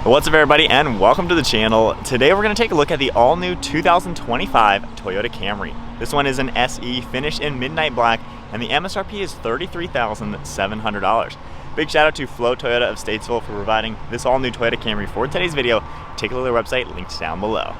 What's up everybody and welcome to the channel. Today we're going to take a look at the all-new 2025 Toyota Camry. This one is an SE finished in midnight black and the MSRP is $33,700. Big shout out to Flo Toyota of Statesville for providing this all-new Toyota Camry for today's video. Take a look at their website, linked down below.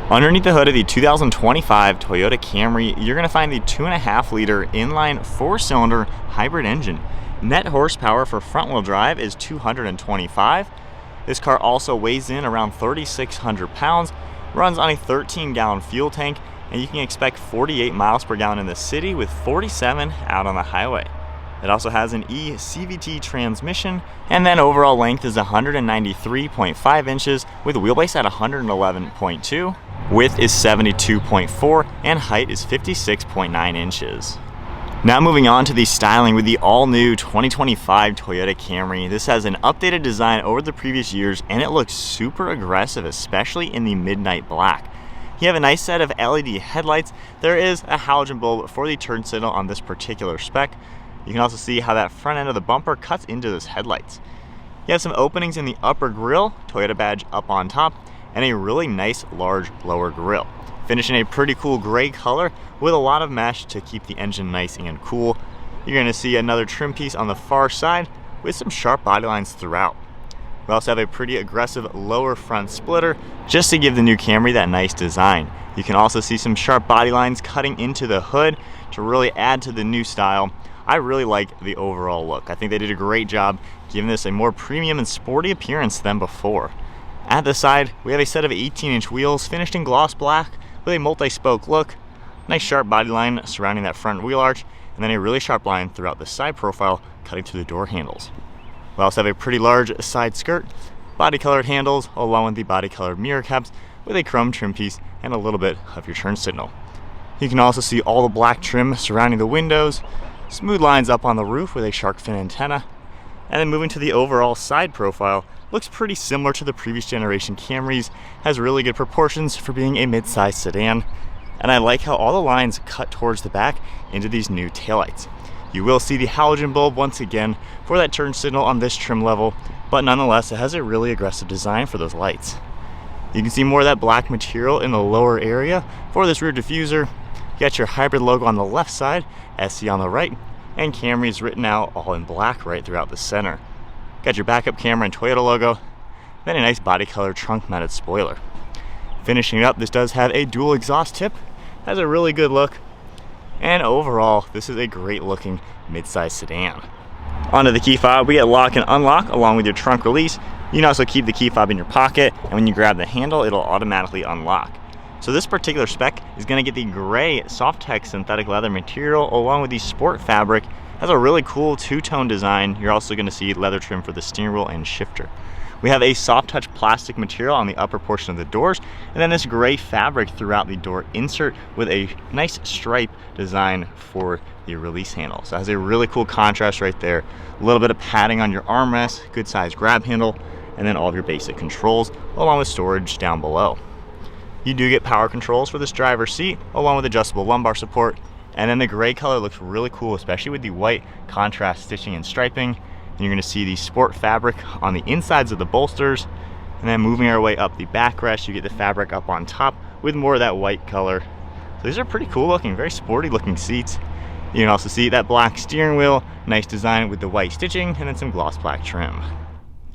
Underneath the hood of the 2025 Toyota Camry, you're going to find the 2.5 liter inline 4-cylinder hybrid engine. Net horsepower for front-wheel drive is 225. This car also weighs in around 3,600 pounds, runs on a 13-gallon fuel tank, and you can expect 48 miles per gallon in the city with 47 out on the highway. It also has an e-CVT transmission, and then overall length is 193.5 inches with a wheelbase at 111.2, width is 72.4, and height is 56.9 inches. Now moving on to the styling with the all-new 2025 Toyota Camry. This has an updated design over the previous years and it looks super aggressive, especially in the midnight black. You have a nice set of LED headlights. There is a halogen bulb for the turn signal on this particular spec. You can also see how that front end of the bumper cuts into those headlights. You have some openings in the upper grille, Toyota badge up on top, and a really nice large lower grille. Finished in a pretty cool gray color with a lot of mesh to keep the engine nice and cool. You're going to see another trim piece on the far side with some sharp body lines throughout. We also have a pretty aggressive lower front splitter just to give the new Camry that nice design. You can also see some sharp body lines cutting into the hood to really add to the new style. I really like the overall look. I think they did a great job giving this a more premium and sporty appearance than before. At the side, we have a set of 18-inch wheels finished in gloss black with a multi-spoke look, nice sharp body line surrounding that front wheel arch, and then a really sharp line throughout the side profile cutting to the door handles. We also have a pretty large side skirt, body colored handles, along with the body colored mirror caps with a chrome trim piece and a little bit of your turn signal. You can also see all the black trim surrounding the windows, smooth lines up on the roof with a shark fin antenna, and then moving to the overall side profile, looks pretty similar to the previous generation Camrys, has really good proportions for being a mid-size sedan, and I like how all the lines cut towards the back into these new taillights. You will see the halogen bulb once again for that turn signal on this trim level, but nonetheless it has a really aggressive design for those lights. You can see more of that black material in the lower area for this rear diffuser. You got your hybrid logo on the left side, SE on the right, and Camry is written out all in black right throughout the center. Got your backup camera and Toyota logo, then a nice body color trunk mounted spoiler. Finishing up, this does have a dual exhaust tip, has a really good look, and overall this is a great looking mid-size sedan. Onto the key fob, we get lock and unlock along with your trunk release. You can also keep the key fob in your pocket, and when you grab the handle it'll automatically unlock. So this particular spec is going to get the gray SofTex synthetic leather material along with the sport fabric. Has a really cool two-tone design. You're also going to see leather trim for the steering wheel and shifter. We have a soft touch plastic material on the upper portion of the doors, and then this gray fabric throughout the door insert with a nice stripe design for the release handle. So it has a really cool contrast right there. A little bit of padding on your armrest, good size grab handle, and then all of your basic controls along with storage down below. You do get power controls for this driver's seat along with adjustable lumbar support. And then the gray color looks really cool, especially with the white contrast stitching and striping. And you're going to see the sport fabric on the insides of the bolsters. And then moving our way up the backrest, you get the fabric up on top with more of that white color. So these are pretty cool looking, very sporty looking seats. You can also see that black steering wheel, nice design with the white stitching, and then some gloss black trim.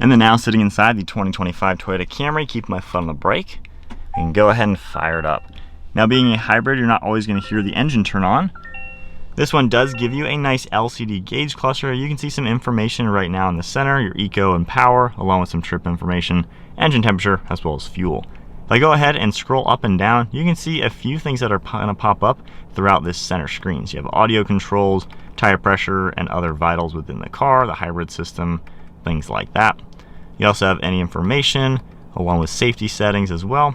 And then now sitting inside the 2025 Toyota Camry, keep my foot on the brake, and go ahead and fire it up. Now being a hybrid, you're not always going to hear the engine turn on. This one does give you a nice LCD gauge cluster. You can see some information right now in the center, your eco and power, along with some trip information, engine temperature, as well as fuel. If I go ahead and scroll up and down, you can see a few things that are going to pop up throughout this center screen. So you have audio controls, tire pressure, and other vitals within the car, the hybrid system, things like that. You also have any information, along with safety settings as well,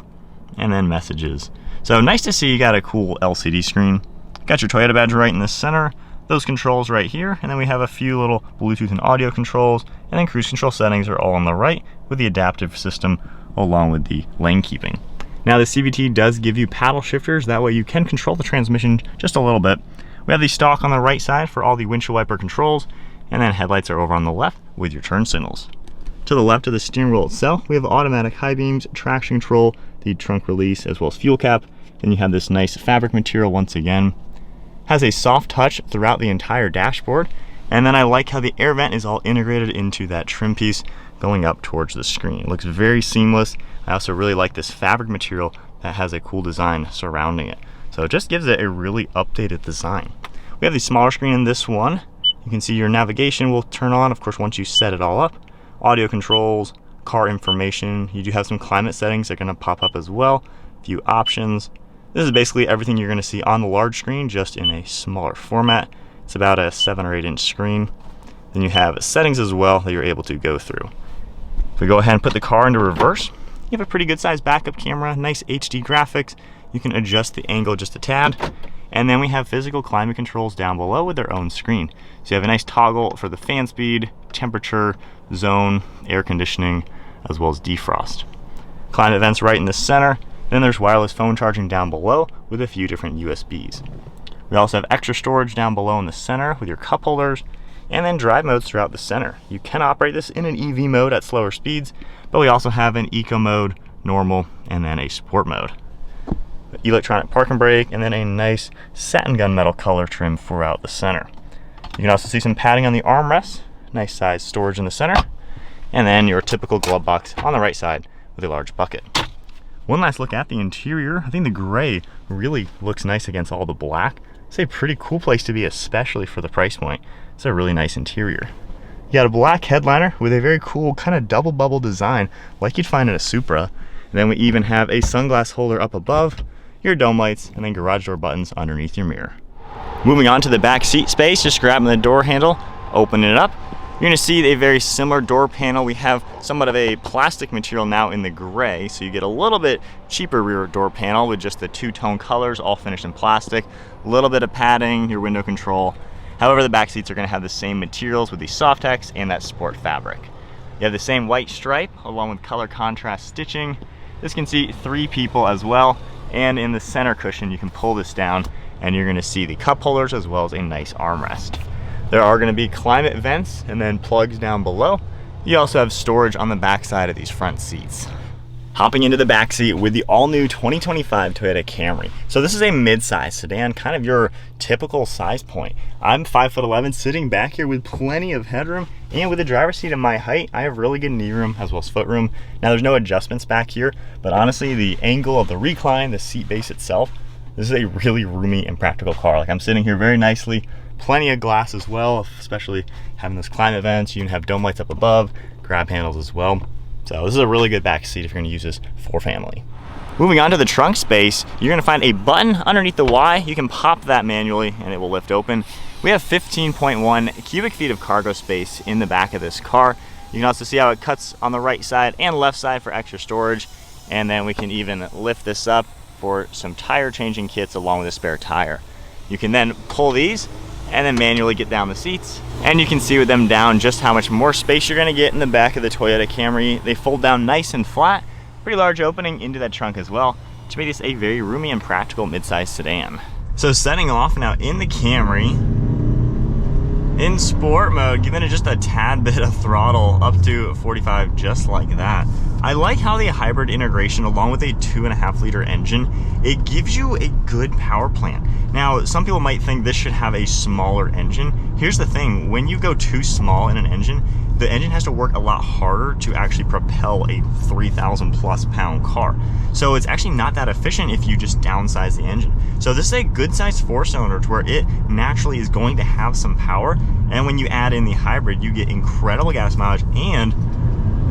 and then messages. So nice to see you got a cool LCD screen. Got your Toyota badge right in the center, those controls right here, and then we have a few little Bluetooth and audio controls, and then cruise control settings are all on the right with the adaptive system along with the lane keeping. Now the CVT does give you paddle shifters, that way you can control the transmission just a little bit. We have the stalk on the right side for all the windshield wiper controls, and then headlights are over on the left with your turn signals. To the left of the steering wheel itself, we have automatic high beams, traction control, the trunk release, as well as fuel cap. Then you have this nice fabric material once again. Has a soft touch throughout the entire dashboard. And then I like how the air vent is all integrated into that trim piece going up towards the screen. It looks very seamless. I also really like this fabric material that has a cool design surrounding it. So it just gives it a really updated design. We have the smaller screen in this one. You can see your navigation will turn on, of course, once you set it all up. Audio controls, car information. You do have some climate settings that are gonna pop up as well. A few options. This is basically everything you're gonna see on the large screen, just in a smaller format. It's about a 7 or 8 inch screen. Then you have settings as well that you're able to go through. If we go ahead and put the car into reverse, you have a pretty good sized backup camera, nice HD graphics. You can adjust the angle just a tad. And then we have physical climate controls down below with their own screen. So you have a nice toggle for the fan speed, temperature, zone, air conditioning, as well as defrost. Climate vents right in the center. Then there's wireless phone charging down below with a few different USBs. We also have extra storage down below in the center with your cup holders, and then drive modes throughout the center. You can operate this in an EV mode at slower speeds, but we also have an eco mode, normal, and then a sport mode. Electronic parking brake, and then a nice satin gunmetal color trim throughout the center. You can also see some padding on the armrests, nice size storage in the center, and then your typical glove box on the right side with a large bucket. One last look at the interior. I think the gray really looks nice against all the black. It's a pretty cool place to be, especially for the price point. It's a really nice interior. You got a black headliner with a very cool kind of double bubble design like you'd find in a Supra. And then we even have a sunglass holder up above, your dome lights, and then garage door buttons underneath your mirror. Moving on to the back seat space, just grabbing the door handle, opening it up. You're gonna see a very similar door panel. We have somewhat of a plastic material now in the gray, so you get a little bit cheaper rear door panel with just the two-tone colors, all finished in plastic. A little bit of padding, your window control. However, the back seats are gonna have the same materials with the SofTex and that sport fabric. You have the same white stripe along with color contrast stitching. This can seat 3 people as well. And in the center cushion, you can pull this down and you're gonna see the cup holders as well as a nice armrest. There are gonna be climate vents and then plugs down below. You also have storage on the back side of these front seats. Hopping into the back seat with the all-new 2025 Toyota Camry. So this is a mid-size sedan, kind of your typical size point. I'm 5'11", sitting back here with plenty of headroom, and with the driver's seat at my height, I have really good knee room as well as foot room. Now there's no adjustments back here, but honestly, the angle of the recline, the seat base itself, this is a really roomy and practical car. Like, I'm sitting here very nicely, plenty of glass as well, especially having those climate vents. You can have dome lights up above, grab handles as well. So this is a really good back seat if you're gonna use this for family. Moving on to the trunk space, you're gonna find a button underneath the Y. You can pop that manually and it will lift open. We have 15.1 cubic feet of cargo space in the back of this car. You can also see how it cuts on the right side and left side for extra storage. And then we can even lift this up for some tire changing kits along with a spare tire. You can then pull these and then manually get down the seats. And you can see with them down just how much more space you're gonna get in the back of the Toyota Camry. They fold down nice and flat, pretty large opening into that trunk as well, to make this a very roomy and practical midsize sedan. So setting off now in the Camry, in sport mode, giving it just a tad bit of throttle up to 45, just like that. I like how the hybrid integration, along with a 2.5 liter engine, it gives you a good power plant. Now, some people might think this should have a smaller engine. Here's the thing, when you go too small in an engine, the engine has to work a lot harder to actually propel a 3,000 plus pound car. So it's actually not that efficient if you just downsize the engine. So this is a good sized 4-cylinder to where it naturally is going to have some power. And when you add in the hybrid, you get incredible gas mileage, and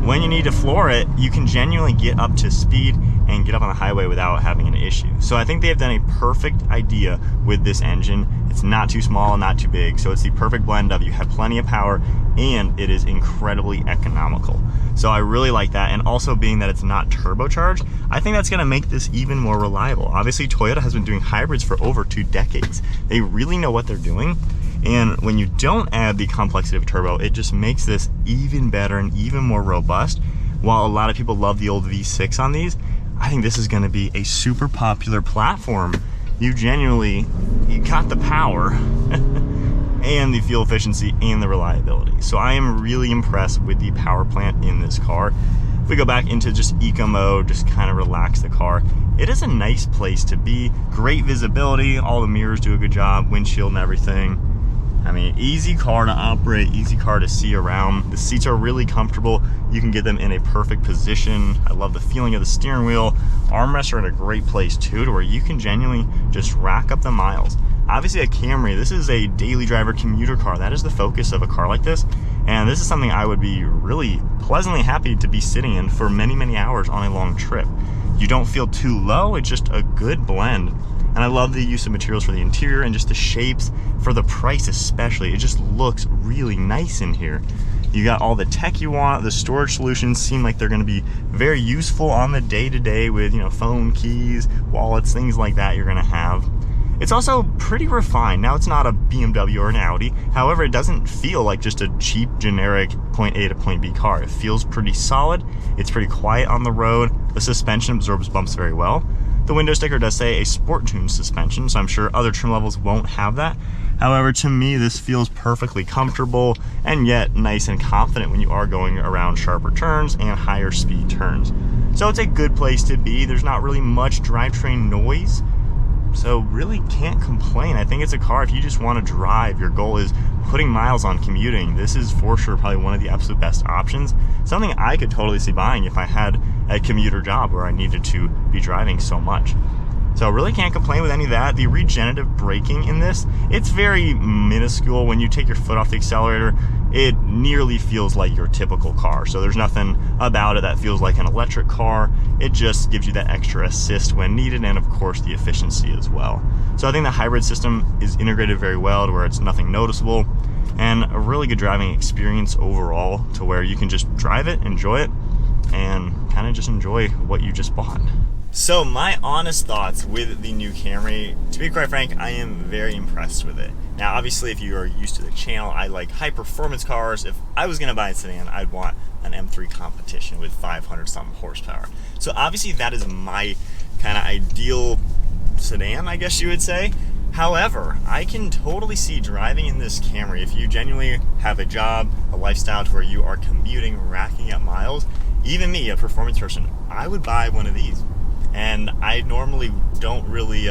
when you need to floor it, you can genuinely get up to speed and get up on the highway without having an issue. So I think they have done a perfect idea with this engine. It's not too small, not too big, so it's the perfect blend of you have plenty of power and it is incredibly economical. So I really like that, and also being that it's not turbocharged, I think that's gonna make this even more reliable. Obviously, Toyota has been doing hybrids for over 2 decades. They really know what they're doing. And when you don't add the complexity of a turbo, it just makes this even better and even more robust. While a lot of people love the old V6 on these, I think this is gonna be a super popular platform. You got the power, and the fuel efficiency and the reliability. So I am really impressed with the power plant in this car. If we go back into just eco mode, just kind of relax the car, it is a nice place to be. Great visibility, all the mirrors do a good job, windshield and everything. I mean, easy car to operate, easy car to see around. The seats are really comfortable. You can get them in a perfect position. I love the feeling of the steering wheel. Armrests are in a great place too, to where you can genuinely just rack up the miles. Obviously a Camry, this is a daily driver commuter car. That is the focus of a car like this. And this is something I would be really pleasantly happy to be sitting in for many, many hours on a long trip. You don't feel too low, it's just a good blend. And I love the use of materials for the interior and just the shapes. For the price especially, it just looks really nice in here. You got all the tech you want. The storage solutions seem like they're going to be very useful on the day-to-day with, phone, keys, wallets, things like that you're going to have. It's also pretty refined. Now, it's not a BMW or an Audi. However, it doesn't feel like just a cheap, generic point A to point B car. It feels pretty solid. It's pretty quiet on the road. The suspension absorbs bumps very well. The window sticker does say a sport tune suspension, so I'm sure other trim levels won't have that. However, to me, this feels perfectly comfortable and yet nice and confident when you are going around sharper turns and higher speed turns. So it's a good place to be. There's not really much drivetrain noise, so really can't complain. I think it's a car, if you just want to drive, your goal is putting miles on commuting, this is for sure probably one of the absolute best options. Something I could totally see buying if I had a commuter job where I needed to be driving so much. So really can't complain with any of that. The regenerative braking in this, it's very minuscule. When you take your foot off the accelerator, it nearly feels like your typical car. So there's nothing about it that feels like an electric car. It just gives you that extra assist when needed, and of course the efficiency as well. So I think the hybrid system is integrated very well to where it's nothing noticeable, and a really good driving experience overall to where you can just drive it, enjoy it, and kind of just enjoy what you just bought. So my honest thoughts with the new Camry, to be quite frank, I am very impressed with it. Now obviously if you are used to the channel, I like high performance cars. If I was gonna buy a sedan, I'd want an M3 competition with 500 something horsepower. So obviously that is my kind of ideal sedan, I guess you would say. However, I can totally see driving in this Camry if you genuinely have a job, a lifestyle to where you are commuting, racking up miles. Even me, a performance person, I would buy one of these. And I normally don't really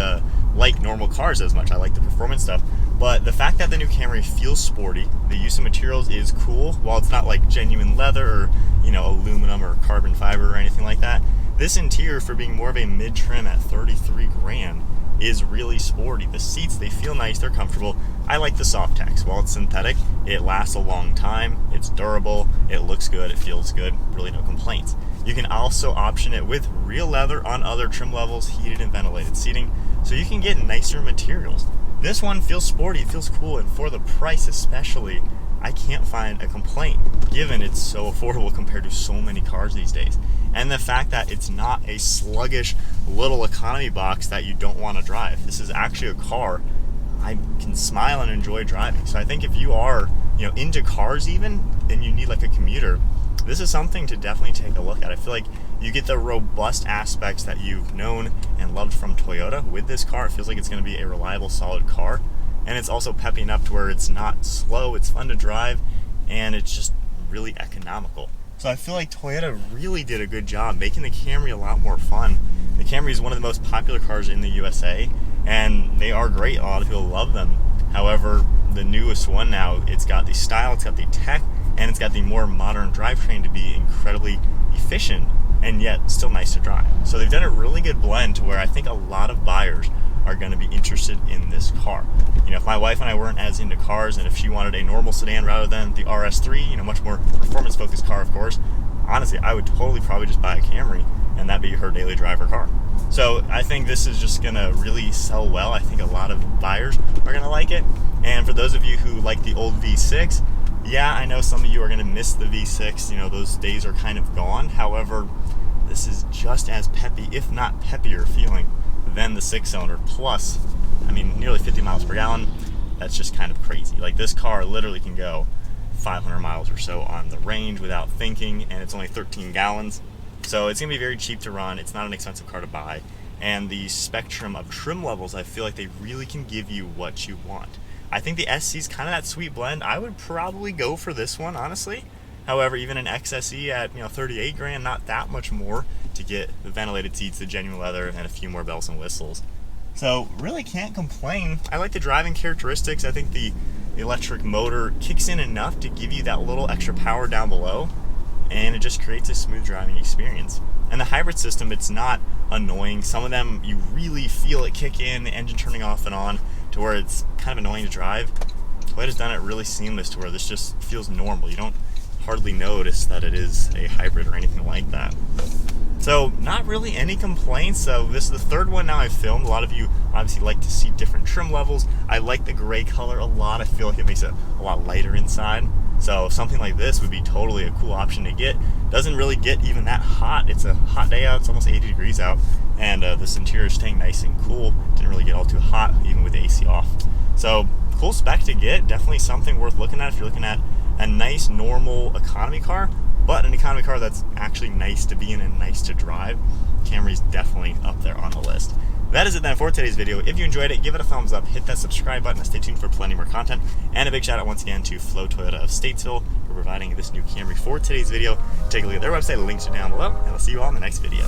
like normal cars as much. I like the performance stuff. But the fact that the new Camry feels sporty, the use of materials is cool. While it's not like genuine leather or aluminum or carbon fiber or anything like that, this interior, for being more of a mid-trim at 33 grand, is really sporty. The seats, they feel nice, they're comfortable. I like the SofTex. While it's synthetic, it lasts a long time, it's durable, it looks good, it feels good, really no complaints. You can also option it with real leather on other trim levels, heated and ventilated seating, so you can get nicer materials. This one feels sporty, it feels cool, and for the price especially, I can't find a complaint, given it's so affordable compared to so many cars these days. And the fact that it's not a sluggish little economy box that you don't want to drive. This is actually a car I can smile and enjoy driving. So I think if you are, into cars even, and you need like a commuter, this is something to definitely take a look at. I feel like you get the robust aspects that you've known and loved from Toyota with this car. It feels like it's going to be a reliable, solid car. And it's also peppy enough to where it's not slow, it's fun to drive, and it's just really economical. So I feel like Toyota really did a good job making the Camry a lot more fun. The Camry is one of the most popular cars in the USA, and they are great. A lot of people love them. However, the newest one now, it's got the style, it's got the tech, and it's got the more modern drivetrain to be incredibly efficient and yet still nice to drive. So they've done a really good blend to where I think a lot of buyers are going to be interested in this car. If my wife and I weren't as into cars, and if she wanted a normal sedan rather than the RS3, much more performance focused car, of course, honestly, I would totally probably just buy a Camry and that'd be her daily driver car. So I think this is just going to really sell well. I think a lot of buyers are going to like it. And for those of you who like the old V6, yeah, I know some of you are going to miss the V6. Those days are kind of gone. However, this is just as peppy, if not peppier feeling than the 6-cylinder. Plus, nearly 50 miles per gallon. That's just kind of crazy. Like, this car literally can go 500 miles or so on the range without thinking, and it's only 13 gallons. So it's going to be very cheap to run. It's not an expensive car to buy. And the spectrum of trim levels, I feel like they really can give you what you want. I think the SE is kind of that sweet blend. I would probably go for this one, honestly. However, even an XSE at 38 grand, not that much more to get the ventilated seats, the genuine leather, and a few more bells and whistles. So really can't complain. I like the driving characteristics. I think the electric motor kicks in enough to give you that little extra power down below, and it just creates a smooth driving experience. And the hybrid system, it's not annoying. Some of them, you really feel it kick in, the engine turning off and on, to where it's kind of annoying to drive. Toyota's done it really seamless to where this just feels normal. You don't hardly notice that it is a hybrid or anything like that. So not really any complaints. So this is the third one now I've filmed. A lot of you obviously like to see different trim levels. I like the gray color a lot. I feel like it makes it a lot lighter inside. So something like this would be totally a cool option to get. Doesn't really get even that hot. It's a hot day out. It's almost 80 degrees out. And this interior is staying nice and cool. Didn't really get all too hot even with the AC off. So cool spec to get. Definitely something worth looking at if you're looking at a nice normal economy car, but an economy car that's actually nice to be in and nice to drive. Camry's definitely up there on the list. That is it then for today's video. If you enjoyed it, give it a thumbs up, hit that subscribe button, and stay tuned for plenty more content. And a big shout out once again to Flow Toyota of Statesville for providing this new Camry for today's video. Take a look at their website, the links are down below, and I'll see you all in the next video.